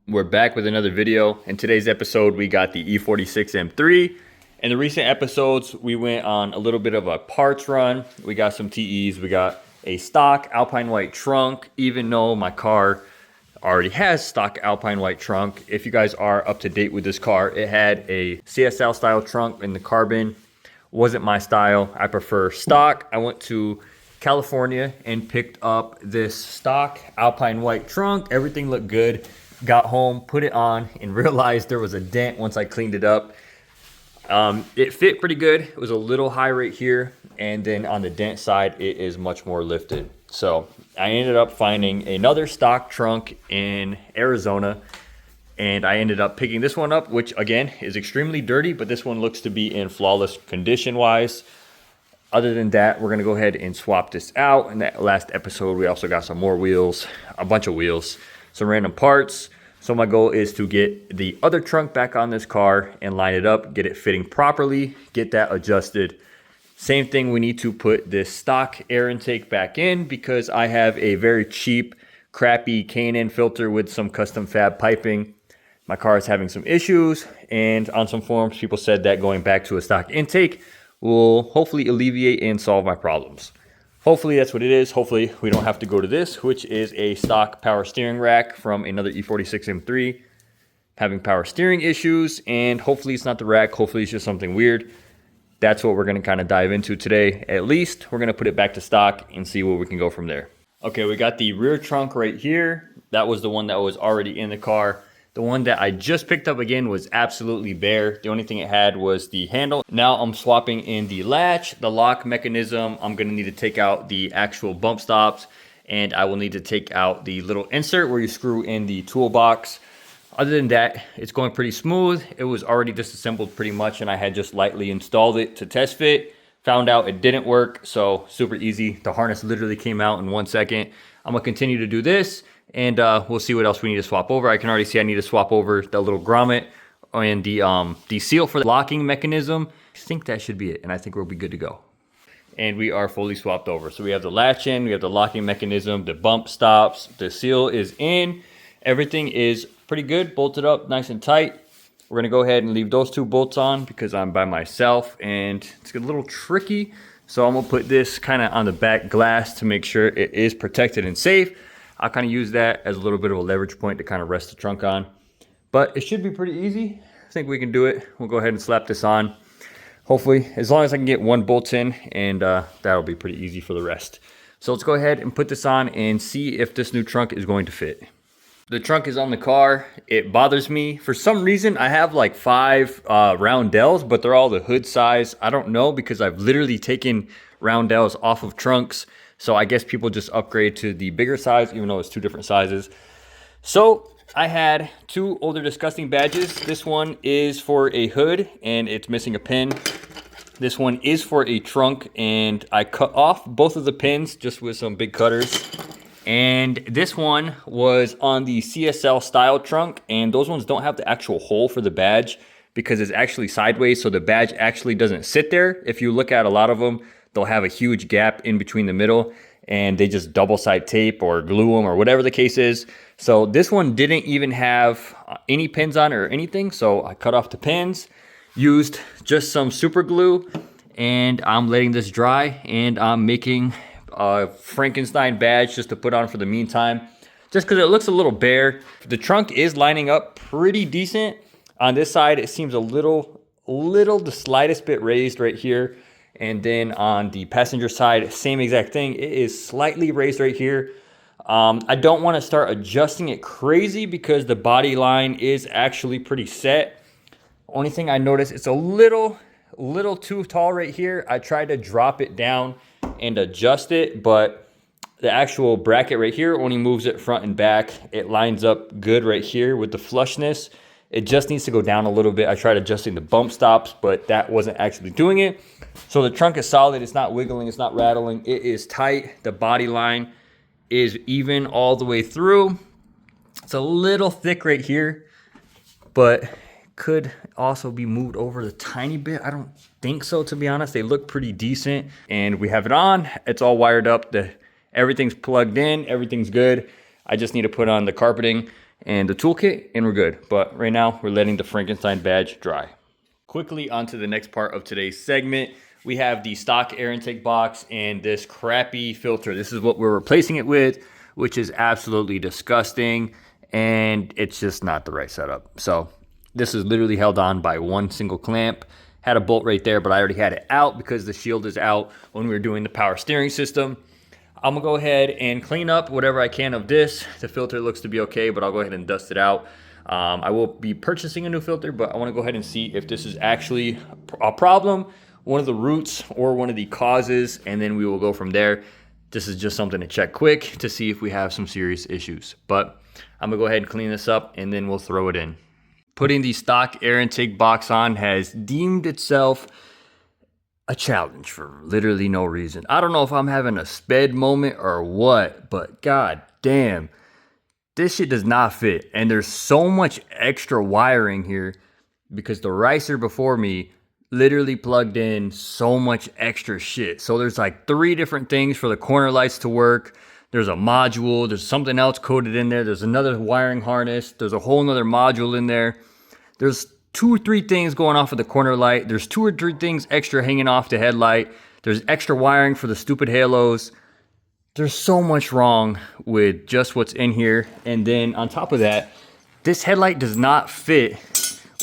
We're back with another video. In today's episode, we got the E46 M3. In the recent episodes, we went on a little bit of a parts run. We got some TEs. We got a stock Alpine white trunk, even though my car already has stock Alpine white trunk. If you guys are up to date with this car, it had a CSL style trunk in the carbon. Wasn't my style. I prefer stock. I went to California and picked up this stock Alpine white trunk. Everything looked good. Got home, put it on, and realized there was a dent once I cleaned it up. It fit pretty good. It was a little high right here, and then on the dent side, it is much more lifted. So I ended up finding another stock trunk in Arizona, and I ended up picking this one up, which again is extremely dirty, but this one looks to be in flawless condition wise. Other than that, we're gonna go ahead and swap this out. In that last episode, we also got some more wheels, a bunch of wheels, some random parts. So my goal is to get the other trunk back on this car and line it up, get it fitting properly, get that adjusted. Same thing, we need to put this stock air intake back in because I have a very cheap, crappy K&N filter with some custom fab piping. My car is having some issues, and on some forums, people said that going back to a stock intake will hopefully alleviate and solve my problems. Hopefully that's what it is. Hopefully we don't have to go to this, which is a stock power steering rack from another E46 M3. Having power steering issues, and hopefully it's not the rack. Hopefully it's just something weird. That's what we're gonna kind of dive into today. At least we're gonna put it back to stock and see where we can go from there. Okay, we got the rear trunk right here. That was the one that was already in the car. The one that I just picked up again was absolutely bare. The only thing it had was the handle. Now I'm swapping in the latch, the lock mechanism. I'm gonna need to take out the actual bump stops, and I will need to take out the little insert where you screw in the toolbox. Other than that, it's going pretty smooth. It was already disassembled pretty much, and I had just lightly installed it to test fit. Found out it didn't work, so super easy. The harness literally came out in 1 second. I'm gonna continue to do this, and we'll see what else we need to swap over. I can already see I need to swap over the little grommet and the seal for the locking mechanism. I think that should be it, and I think we'll be good to go. And we are fully swapped over. So we have the latch in, we have the locking mechanism, the bump stops, the seal is in. Everything is pretty good, bolted up nice and tight. We're gonna go ahead and leave those two bolts on because I'm by myself and it's a little tricky. So I'm gonna put this kind of on the back glass to make sure it is protected and safe. I'll kind of use that as a little bit of a leverage point to kind of rest the trunk on. But it should be pretty easy. I think we can do it. We'll go ahead and slap this on. Hopefully, as long as I can get one bolt in, and that'll be pretty easy for the rest. So let's go ahead and put this on and see if this new trunk is going to fit. The trunk is on the car. It bothers me. For some reason, I have like 5 roundels, but they're all the hood size. I don't know because I've literally taken roundels off of trunks. So I guess people just upgrade to the bigger size, even though it's 2 different sizes. So I had 2 Older Disgusting badges. This one is for a hood and it's missing a pin. This one is for a trunk, and I cut off both of the pins just with some big cutters. And this one was on the CSL style trunk, and those ones don't have the actual hole for the badge because it's actually sideways, so the badge actually doesn't sit there. If you look at a lot of them, they'll have a huge gap in between the middle, and they just double side tape or glue them or whatever the case is. So this one didn't even have any pins on it or anything, so I cut off the pins, used just some super glue, and I'm letting this dry, and I'm making a Frankenstein badge just to put on for the meantime, just because it looks a little bare. The trunk is lining up pretty decent. On this side, it seems a little the slightest bit raised right here. And then on the passenger side, same exact thing. It is slightly raised right here. I don't want to start adjusting it crazy because the body line is actually pretty set. Only thing I noticed, it's a little too tall right here. I tried to drop it down and adjust it, but the actual bracket right here only moves it front and back. It lines up good right here with the flushness. It just needs to go down a little bit. I tried adjusting the bump stops, but that wasn't actually doing it. So the trunk is solid. It's not wiggling. It's not rattling. It is tight. The body line is even all the way through. It's a little thick right here, but could also be moved over a tiny bit. I don't think so, to be honest. They look pretty decent, and we have it on. It's all wired up. Everything's plugged in. Everything's good. I just need to put on the carpeting and the toolkit, and we're good. But right now, we're letting the Frankenstein badge dry. Quickly on to the next part of today's segment. We have the stock air intake box and this crappy filter. This is what we're replacing it with, which is absolutely disgusting, and it's just not the right setup. So this is literally held on by one single clamp. Had a bolt right there, but I already had it out because the shield is out when we were doing the power steering system. I'm gonna go ahead and clean up whatever I can of this. The filter looks to be okay, but I'll go ahead and dust it out. I will be purchasing a new filter, but I wanna go ahead and see if this is actually a problem, one of the roots or one of the causes, and then we will go from there. This is just something to check quick to see if we have some serious issues. But I'm gonna go ahead and clean this up and then we'll throw it in. Putting the stock air intake box on has deemed itself a challenge for literally no reason. I don't know if I'm having a sped moment or what, but god damn, this shit does not fit. And there's so much extra wiring here because the ricer before me literally plugged in so much extra shit. So there's like 3 different things for the corner lights to work. There's a module, there's something else coded in there. There's another wiring harness. There's a whole nother module in there. There's 2 or 3 things going off of the corner light. There's 2 or 3 things extra hanging off the headlight. There's extra wiring for the stupid halos. There's so much wrong with just what's in here. And then on top of that, this headlight does not fit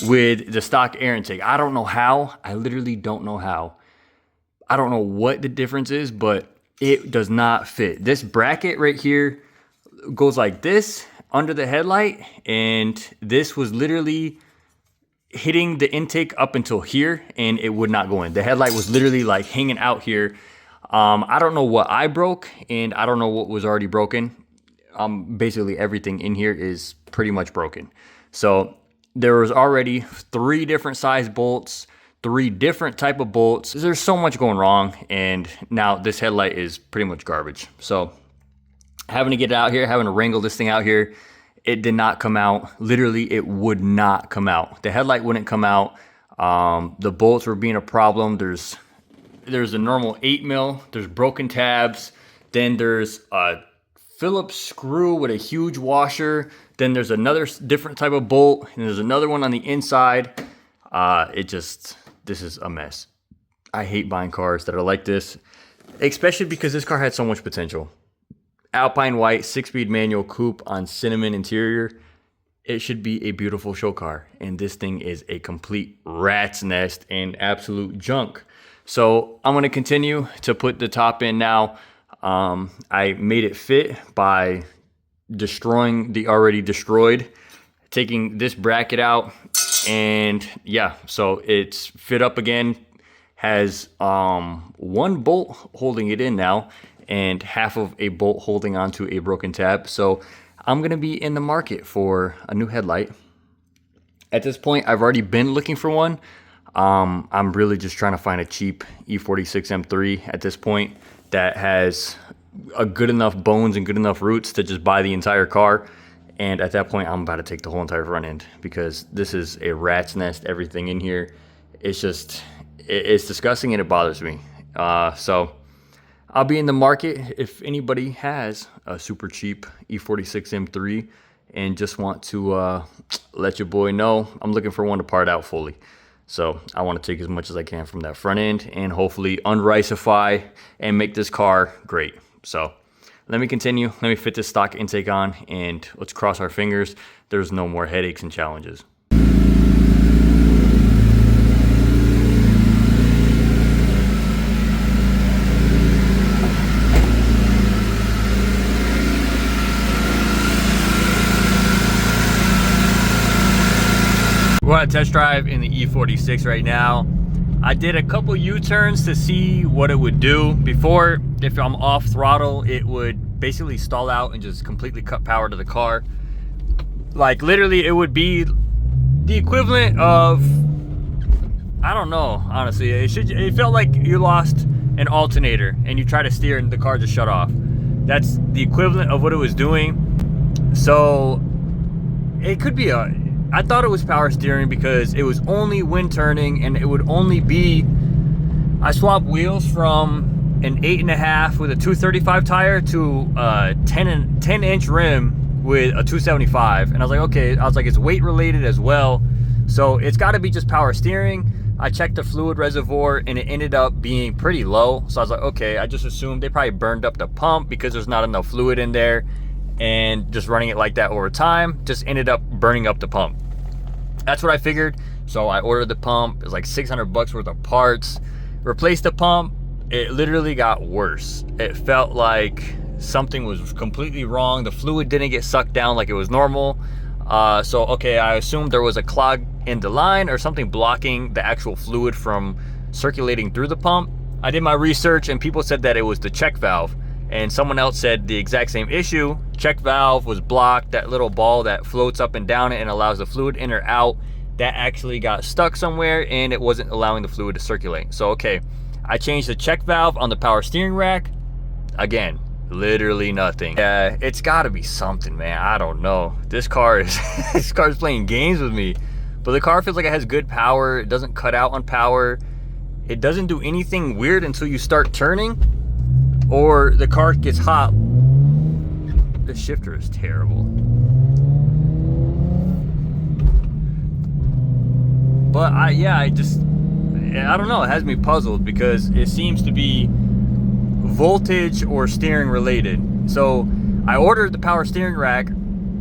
with the stock air intake. I don't know how. I literally don't know how. I don't know what the difference is, but it does not fit. This bracket right here goes like this under the headlight, and this was literally hitting the intake up until here and it would not go in. The headlight was literally like hanging out here. I don't know what I broke and I don't know what was already broken. Basically everything in here is pretty much broken. So there was already 3 different size bolts, 3 different type of bolts. There's so much going wrong, and now this headlight is pretty much garbage. So having to get it out here, having to wrangle this thing out here, it did not come out. Literally, it would not come out. The headlight wouldn't come out. The bolts were being a problem. There's a normal 8 mil. There's broken tabs. Then there's a Phillips screw with a huge washer. Then there's another different type of bolt. And there's another one on the inside. This is a mess. I hate buying cars that are like this, especially because this car had so much potential. Alpine white 6-speed manual coupe on cinnamon interior. It should be a beautiful show car, and this thing is a complete rat's nest and absolute junk. So I'm going to continue to put the top in now. I made it fit by destroying the already destroyed, taking this bracket out, and yeah, so it's fit up again. Has 1 bolt holding it in now, and half of a bolt holding onto a broken tab. So I'm gonna be in the market for a new headlight. At this point, I've already been looking for one. I'm really just trying to find a cheap E46 M3 at this point that has a good enough bones and good enough roots to just buy the entire car. And at that point, I'm about to take the whole entire front end because this is a rat's nest, everything in here. It's just, it's disgusting and it bothers me. So I'll be in the market if anybody has a super cheap E46 M3 and just want to let your boy know. I'm looking for one to part out fully. So I want to take as much as I can from that front end and hopefully unricify and make this car great. So let me continue. Let me fit this stock intake on and let's cross our fingers. There's no more headaches and challenges. We're on a test drive in the E46 right now. I did a couple U-turns to see what it would do. Before, if I'm off throttle, it would basically stall out and just completely cut power to the car. Like literally, it would be the equivalent of, I don't know, honestly. It felt like you lost an alternator and you try to steer and the car just shut off. That's the equivalent of what it was doing. So it could be I thought it was power steering because it was only wind turning and it would only be, I swapped wheels from an 8.5 with a 235 tire to a 10-inch rim with a 275, and I was like, okay, it's weight related as well, so it's got to be just power steering. I checked the fluid reservoir and it ended up being pretty low, so I was like, okay, I just assumed they probably burned up the pump because there's not enough fluid in there, and just running it like that over time just ended up burning up the pump. That's what I figured. So I ordered the pump. It was like $600 worth of parts. Replaced the pump. It literally got worse. It felt like something was completely wrong. The fluid didn't get sucked down like it was normal. So okay, I assumed there was a clog in the line or something blocking the actual fluid from circulating through the pump. I did my research and people said that it was the check valve, and someone else said the exact same issue. Check valve was blocked. That little ball that floats up and down it and allows the fluid in or out, that actually got stuck somewhere and it wasn't allowing the fluid to circulate. So okay, I changed the check valve on the power steering rack. Again, literally nothing. Yeah, it's gotta be something, man. I don't know. This car is this car's playing games with me. But the car feels like it has good power. It doesn't cut out on power. It doesn't do anything weird until you start turning or the car gets hot. The shifter is terrible. But I don't know, it has me puzzled because it seems to be voltage or steering related. So I ordered the power steering rack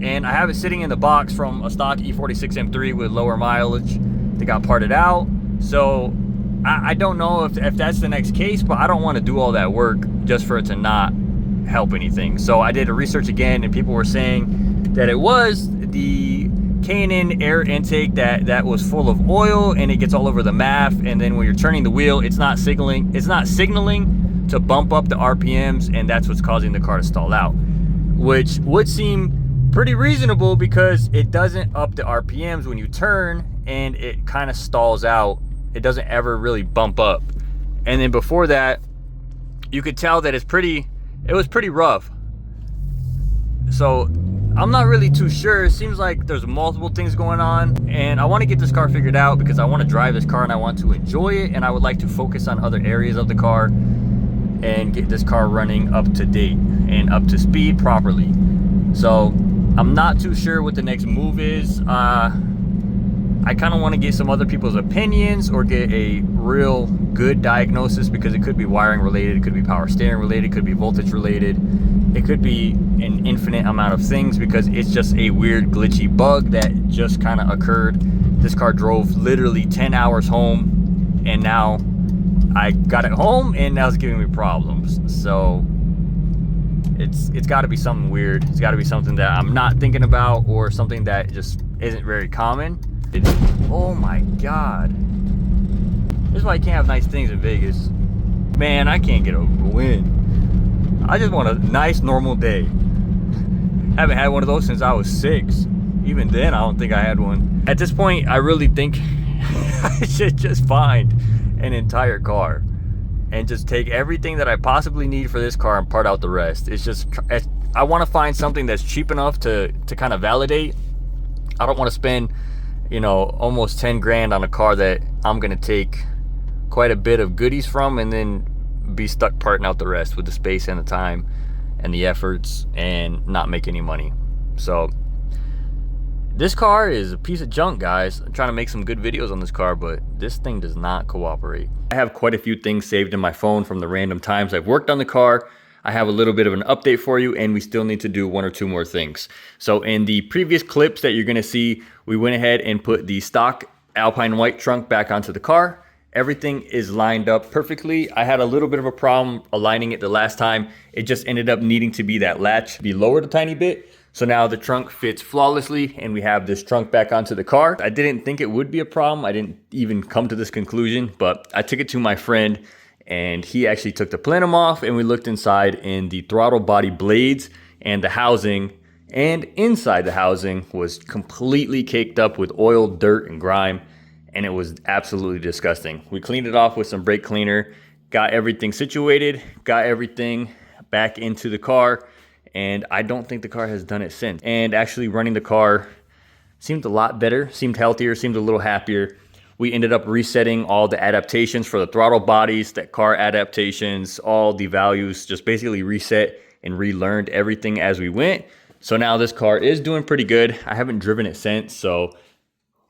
and I have it sitting in the box from a stock E46 M3 with lower mileage. They got parted out. So I don't know if that's the next case, but I don't want to do all that work just for it to not help anything. So I did a research again, and people were saying that it was the K&N air intake that was full of oil, and it gets all over the MAF, and then when you're turning the wheel, it's not signaling to bump up the RPMs, and that's what's causing the car to stall out, which would seem pretty reasonable because it doesn't up the RPMs when you turn, and it kind of stalls out. It doesn't ever really bump up. And then before that, you could tell that it was pretty rough. So I'm not really too sure. It seems like there's multiple things going on, and I want to get this car figured out because I want to drive this car and I want to enjoy it, and I would like to focus on other areas of the car and get this car running up to date and up to speed properly. So I'm not too sure what the next move is. I kind of want to get some other people's opinions or get a real good diagnosis, because it could be wiring related, it could be power steering related, it could be voltage related, it could be an infinite amount of things, because it's just a weird glitchy bug that just kind of occurred. This car drove literally 10 hours home, and now I got it home and now it's giving me problems. So it's got to be something weird. It's got to be something that I'm not thinking about, or something that just isn't very common. Oh my god, this is why you can't have nice things in Vegas, man. I can't get a win. I just want a nice normal day. Haven't had one of those since I was 6. Even then I don't think I had one. At this point I really think I should just find an entire car and just take everything that I possibly need for this car and part out the rest. I want to find something that's cheap enough to kind of validate. I don't want to spend, you know, almost 10 grand on a car that I'm gonna take quite a bit of goodies from and then be stuck parting out the rest with the space and the time and the efforts and not make any money. So this car is a piece of junk, guys. I'm trying to make some good videos on this car, but this thing does not cooperate. I have quite a few things saved in my phone from the random times I've worked on the car. I have a little bit of an update for you, and we still need to do 1 or 2 more things. So in the previous clips that you're gonna see, we went ahead and put the stock Alpine white trunk back onto the car. Everything is lined up perfectly. I had a little bit of a problem aligning it the last time. It just ended up needing to be that latch be lowered a tiny bit. So now the trunk fits flawlessly, and we have this trunk back onto the car. I didn't think it would be a problem. I didn't even come to this conclusion, but I took it to my friend, and he actually took the plenum off, and we looked inside in the throttle body blades and the housing, and inside the housing was completely caked up with oil, dirt, and grime, and it was absolutely disgusting. We cleaned it off with some brake cleaner, got everything situated, got everything back into the car, and I don't think the car has done it since. And actually running the car seemed a lot better, seemed healthier, seemed a little happier. We ended up resetting all the adaptations for the throttle bodies, that car adaptations, all the values, just basically reset and relearned everything as we went. So now this car is doing pretty good. I haven't driven it since, so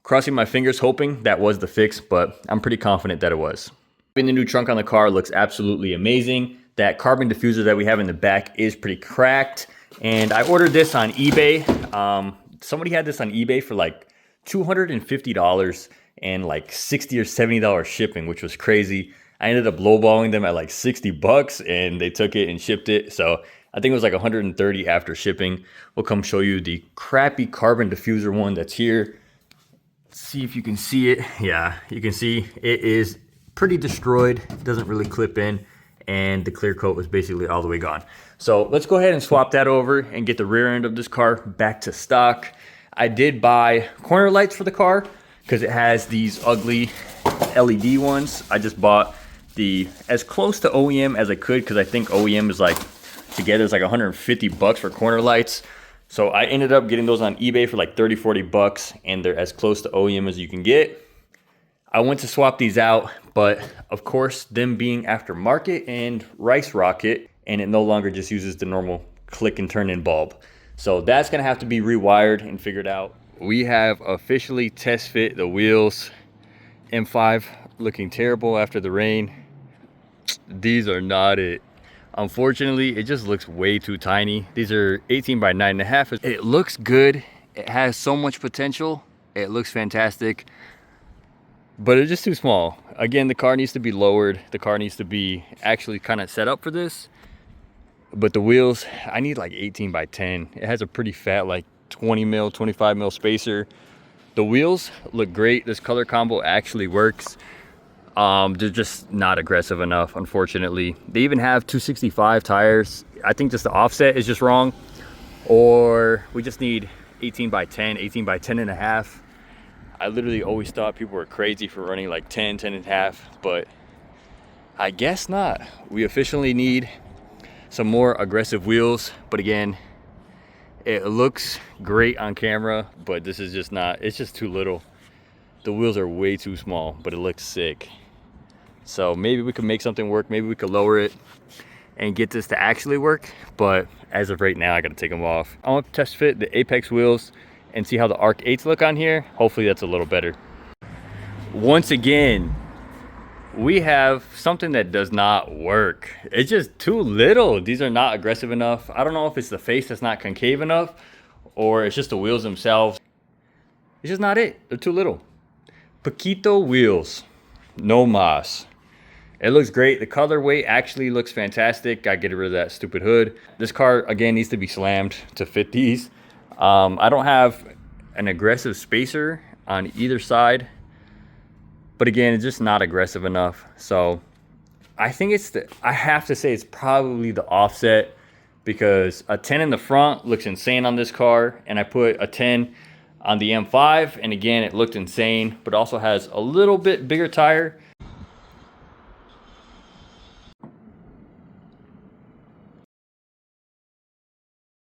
crossing my fingers hoping that was the fix, but I'm pretty confident that it was. The new trunk on the car looks absolutely amazing. That carbon diffuser that we have in the back is pretty cracked. And I ordered this on eBay. Somebody had this on eBay for like $250 and like $60 or $70 shipping, which was crazy. I ended up lowballing them at like 60 bucks and they took it and shipped it. So I think it was like 130 after shipping. We'll come show you the crappy carbon diffuser one that's here. Let's see if you can see it. Yeah, you can see it is pretty destroyed. It doesn't really clip in, and the clear coat was basically all the way gone. So let's go ahead and swap that over and get the rear end of this car back to stock. I did buy corner lights for the car because it has these ugly LED ones. I just bought the as close to OEM as I could because I think OEM is like together it's like 150 bucks for corner lights. So I ended up getting those on eBay for like 30, 40 bucks, and they're as close to OEM as you can get. I went to swap these out, but of course, them being aftermarket and Rice Rocket, and it no longer just uses the normal click and turn in bulb. So that's gonna have to be rewired and figured out. We have officially test fit the wheels. M5 looking terrible after the rain. These are not it. Unfortunately, it just looks way too tiny. These are 18 by 9.5. It looks good. It has so much potential. It looks fantastic, but it's just too small. Again, the car needs to be lowered. The car needs to be actually kind of set up for this. But the wheels, I need like 18 by 10. It has a pretty fat, like 20 mil, 25 mil spacer. The wheels look great. This color combo actually works. They're just not aggressive enough, unfortunately. They even have 265 tires. I think just the offset is just wrong. Or we just need 18 by 10, 18 by 10 and a half. I literally always thought people were crazy for running like 10, 10 and a half, but I guess not. We officially need some more aggressive wheels, but again, it looks great on camera, but this is just not, it's just too little. The wheels are way too small, but it looks sick. So maybe we could make something work. Maybe we could lower it and get this to actually work, but as of right now, I gotta take them off. I want to test fit the Apex wheels and see how the Arc 8s look on here. Hopefully that's a little better. Once again, we have something that does not work. It's just too little. These are not aggressive enough. I don't know if it's the face that's not concave enough or it's just the wheels themselves. It's just not it. They're too little. Paquito wheels, no mas. It looks great. The colorway actually looks fantastic. I get rid of that stupid hood. This car, again, needs to be slammed to fit these. I don't have an aggressive spacer on either side, but again, it's just not aggressive enough. So I think I have to say it's probably the offset, because a 10 in the front looks insane on this car, and I put a 10 on the M5, and again, it looked insane, but also has a little bit bigger tire.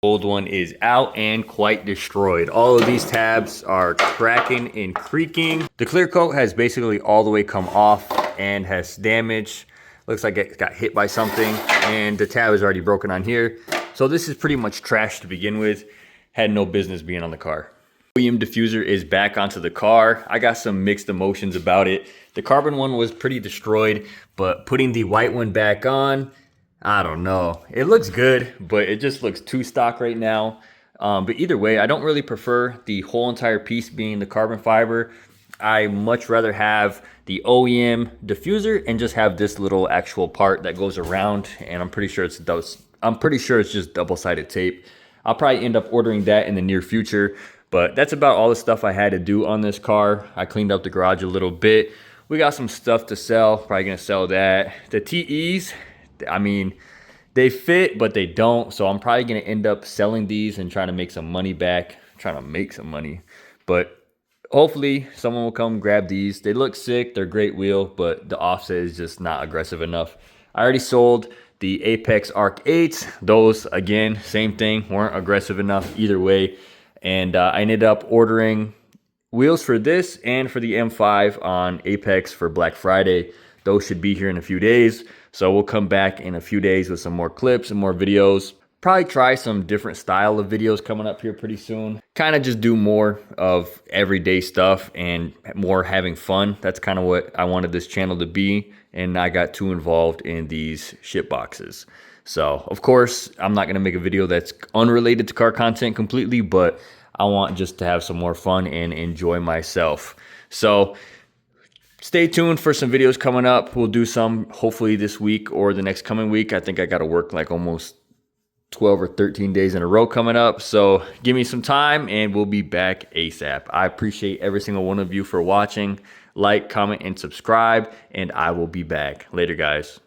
Old one is out and quite destroyed. All of these tabs are cracking and creaking. The clear coat has basically all the way come off and has damage. Looks like it got hit by something, and the tab is already broken on here. So this is pretty much trash to begin with. Had no business being on the car. OEM diffuser is back onto the car. I got some mixed emotions about it. The carbon one was pretty destroyed, but putting the white one back on, I don't know. It looks good, but it just looks too stock right now. But either way, I don't really prefer the whole entire piece being the carbon fiber. I much rather have the OEM diffuser and just have this little actual part that goes around, and I'm pretty sure it's just double-sided tape. I'll probably end up ordering that in the near future, but that's about all the stuff I had to do on this car. I cleaned up the garage a little bit. We got some stuff to sell, probably gonna sell that. The TEs, I mean, they fit, but they don't. So I'm probably gonna end up selling these and trying to make some money back. But hopefully someone will come grab these. They look sick, they're great wheel, but the offset is just not aggressive enough. I already sold the Apex Arc 8s. Those, again, same thing, weren't aggressive enough either way. And I ended up ordering wheels for this and for the M5 on Apex for Black Friday. Those should be here in a few days. So we'll come back in a few days with some more clips and more videos. Probably try some different style of videos coming up here pretty soon. Kind of just do more of everyday stuff and more having fun. That's kind of what I wanted this channel to be, and I got too involved in these shit boxes. So, of course, I'm not going to make a video that's unrelated to car content completely, but I want just to have some more fun and enjoy myself. So, stay tuned for some videos coming up. We'll do some hopefully this week or the next coming week. I think I got to work like almost 12 or 13 days in a row coming up. So give me some time and we'll be back ASAP. I appreciate every single one of you for watching. Like, comment, and subscribe, and I will be back. Later, guys.